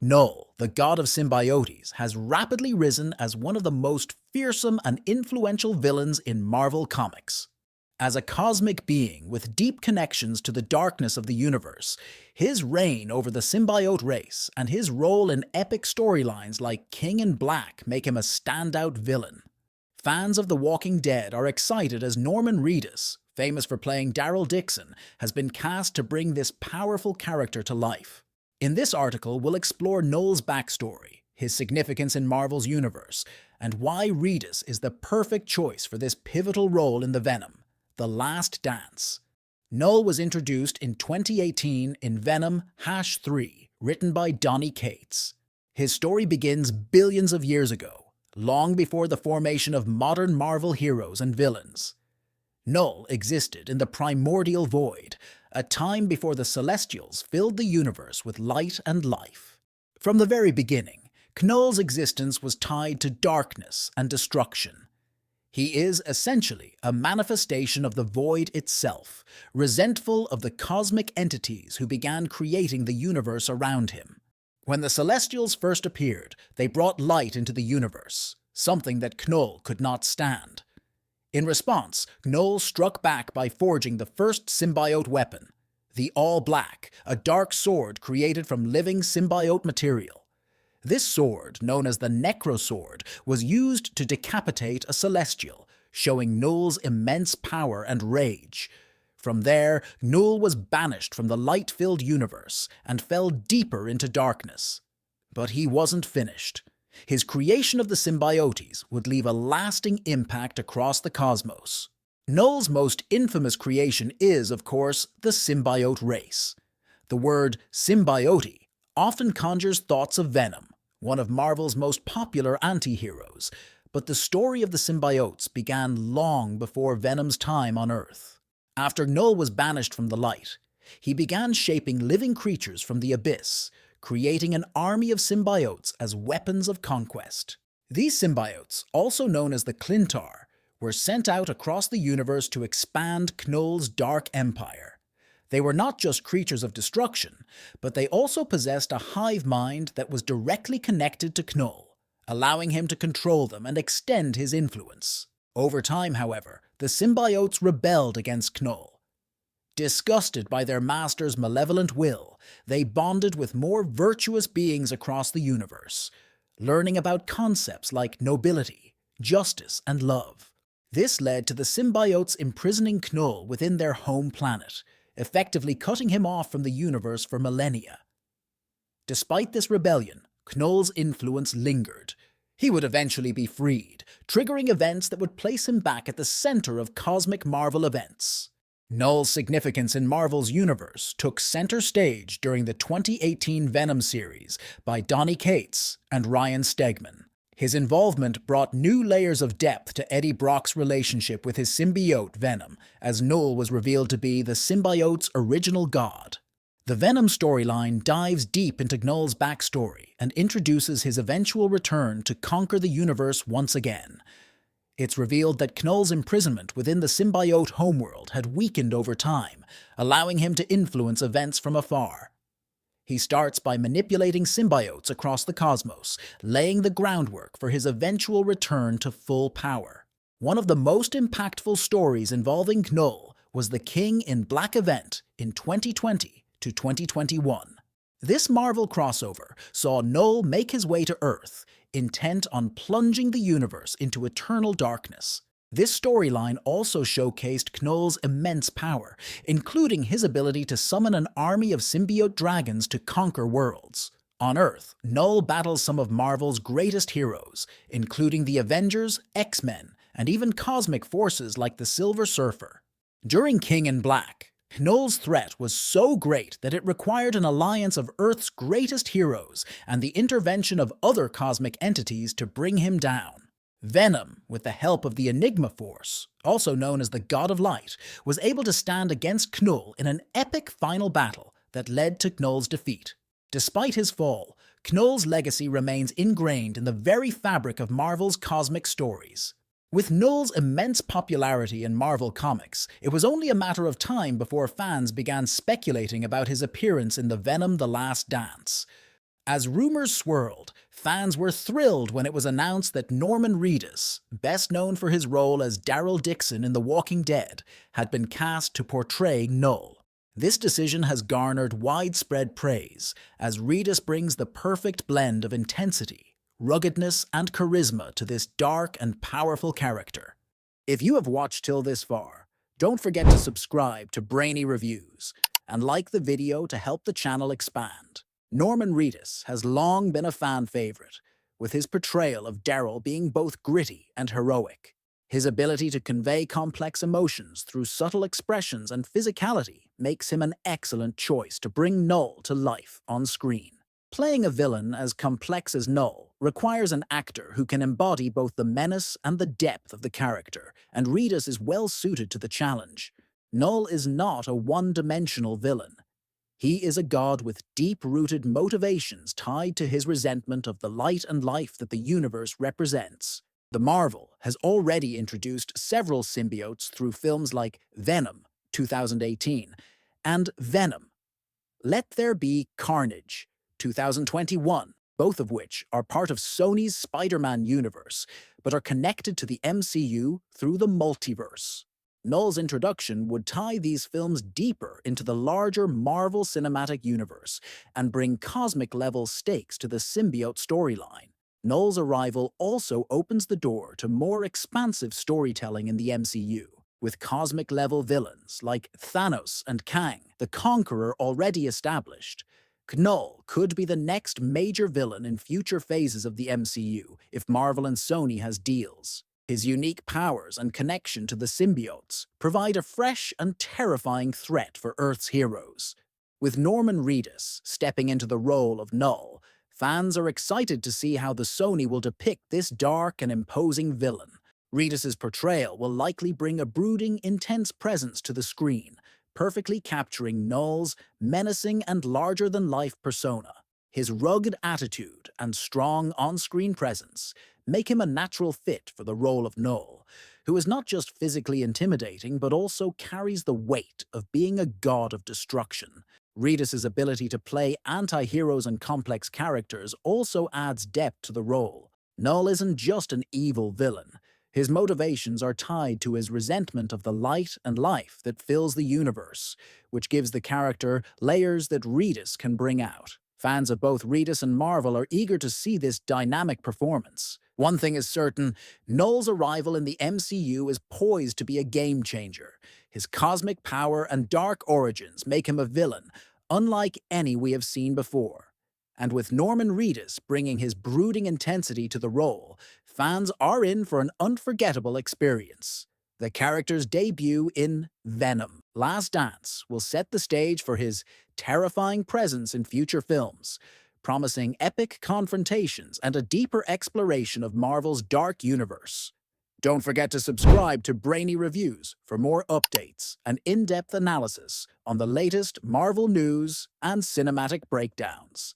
Knull, the god of Symbiotes, has rapidly risen as one of the most fearsome and influential villains in Marvel Comics. As a cosmic being with deep connections to the darkness of the universe, his reign over the symbiote race and his role in epic storylines like King in Black make him a standout villain. Fans of The Walking Dead are excited as Norman Reedus, famous for playing Daryl Dixon, has been cast to bring this powerful character to life. In this article, we'll explore Knull's backstory, his significance in Marvel's universe, and why Reedus is the perfect choice for this pivotal role in the Venom, The Last Dance. Knull was introduced in 2018 in Venom #3, written by Donny Cates. His story begins billions of years ago, long before the formation of modern Marvel heroes and villains. Knull existed in the primordial void, a time before the Celestials filled the universe with light and life. From the very beginning, Knull's existence was tied to darkness and destruction. He is essentially a manifestation of the void itself, resentful of the cosmic entities who began creating the universe around him. When the Celestials first appeared, they brought light into the universe, something that Knull could not stand. In response, Knull struck back by forging the first symbiote weapon, the All-Black, a dark sword created from living symbiote material. This sword, known as the Necrosword, was used to decapitate a Celestial, showing Knull's immense power and rage. From there, Knull was banished from the light-filled universe and fell deeper into darkness. But he wasn't finished. His creation of the Symbiotes would leave a lasting impact across the cosmos. Knull's most infamous creation is, of course, the symbiote race. The word symbiote often conjures thoughts of Venom, one of Marvel's most popular anti-heroes, but the story of the symbiotes began long before Venom's time on Earth. After Knull was banished from the light, he began shaping living creatures from the abyss, creating an army of symbiotes as weapons of conquest. These symbiotes, also known as the Clintar, were sent out across the universe to expand Knull's dark empire. They were not just creatures of destruction, but they also possessed a hive mind that was directly connected to Knull, allowing him to control them and extend his influence. Over time, however, the symbiotes rebelled against Knull. Disgusted by their master's malevolent will, they bonded with more virtuous beings across the universe, learning about concepts like nobility, justice, and love. This led to the symbiotes imprisoning Knull within their home planet, effectively cutting him off from the universe for millennia. Despite this rebellion, Knull's influence lingered. He would eventually be freed, triggering events that would place him back at the center of cosmic Marvel events. Knull's significance in Marvel's universe took center stage during the 2018 Venom series by Donny Cates and Ryan Stegman. His involvement brought new layers of depth to Eddie Brock's relationship with his symbiote Venom, as Knull was revealed to be the symbiote's original god. The Venom storyline dives deep into Knull's backstory and introduces his eventual return to conquer the universe once again. It's revealed that Knull's imprisonment within the symbiote homeworld had weakened over time, allowing him to influence events from afar. He starts by manipulating symbiotes across the cosmos, laying the groundwork for his eventual return to full power. One of the most impactful stories involving Knull was the King in Black event in 2020 to 2021. This Marvel crossover saw Knull make his way to Earth, intent on plunging the universe into eternal darkness. This storyline also showcased Knull's immense power, including his ability to summon an army of symbiote dragons to conquer worlds. On Earth, Knull battles some of Marvel's greatest heroes, including the Avengers, X-Men, and even cosmic forces like the Silver Surfer. During King in Black, Knull's threat was so great that it required an alliance of Earth's greatest heroes and the intervention of other cosmic entities to bring him down. Venom, with the help of the Enigma Force, also known as the God of Light, was able to stand against Knull in an epic final battle that led to Knull's defeat. Despite his fall, Knull's legacy remains ingrained in the very fabric of Marvel's cosmic stories. With Knull's immense popularity in Marvel Comics, it was only a matter of time before fans began speculating about his appearance in the Venom: The Last Dance. As rumors swirled, fans were thrilled when it was announced that Norman Reedus, best known for his role as Daryl Dixon in The Walking Dead, had been cast to portray Knull. This decision has garnered widespread praise, as Reedus brings the perfect blend of intensity, ruggedness, and charisma to this dark and powerful character. If you have watched till this far, don't forget to subscribe to Brainy Reviews and like the video to help the channel expand. Norman Reedus has long been a fan favorite, with his portrayal of Daryl being both gritty and heroic. His ability to convey complex emotions through subtle expressions and physicality makes him an excellent choice to bring Knull to life on screen. Playing a villain as complex as Knull requires an actor who can embody both the menace and the depth of the character, and Reedus is well suited to the challenge. Knull is not a one-dimensional villain. He is a god with deep-rooted motivations tied to his resentment of the light and life that the universe represents. The Marvel has already introduced several symbiotes through films like Venom, 2018, and Venom, Let There Be Carnage, 2021, both of which are part of Sony's Spider-Man universe, but are connected to the MCU through the multiverse. Knull's introduction would tie these films deeper into the larger Marvel Cinematic Universe and bring cosmic-level stakes to the symbiote storyline. Knull's arrival also opens the door to more expansive storytelling in the MCU, with cosmic-level villains like Thanos and Kang, the Conqueror already established. Knull could be the next major villain in future phases of the MCU if Marvel and Sony has deals. His unique powers and connection to the symbiotes provide a fresh and terrifying threat for Earth's heroes. With Norman Reedus stepping into the role of Knull, fans are excited to see how the Sony will depict this dark and imposing villain. Reedus's portrayal will likely bring a brooding, intense presence to the screen, perfectly capturing Knull's menacing and larger-than-life persona. His rugged attitude and strong on-screen presence make him a natural fit for the role of Knull, who is not just physically intimidating but also carries the weight of being a god of destruction. Reedus's ability to play anti-heroes and complex characters also adds depth to the role. Knull isn't just an evil villain. His motivations are tied to his resentment of the light and life that fills the universe, which gives the character layers that Reedus can bring out. Fans of both Reedus and Marvel are eager to see this dynamic performance. One thing is certain, Knull's arrival in the MCU is poised to be a game-changer. His cosmic power and dark origins make him a villain, unlike any we have seen before. And with Norman Reedus bringing his brooding intensity to the role, fans are in for an unforgettable experience. The character's debut in Venom: Last Dance will set the stage for his terrifying presence in future films, promising epic confrontations and a deeper exploration of Marvel's dark universe. Don't forget to subscribe to Brainy Reviews for more updates and in-depth analysis on the latest Marvel news and cinematic breakdowns.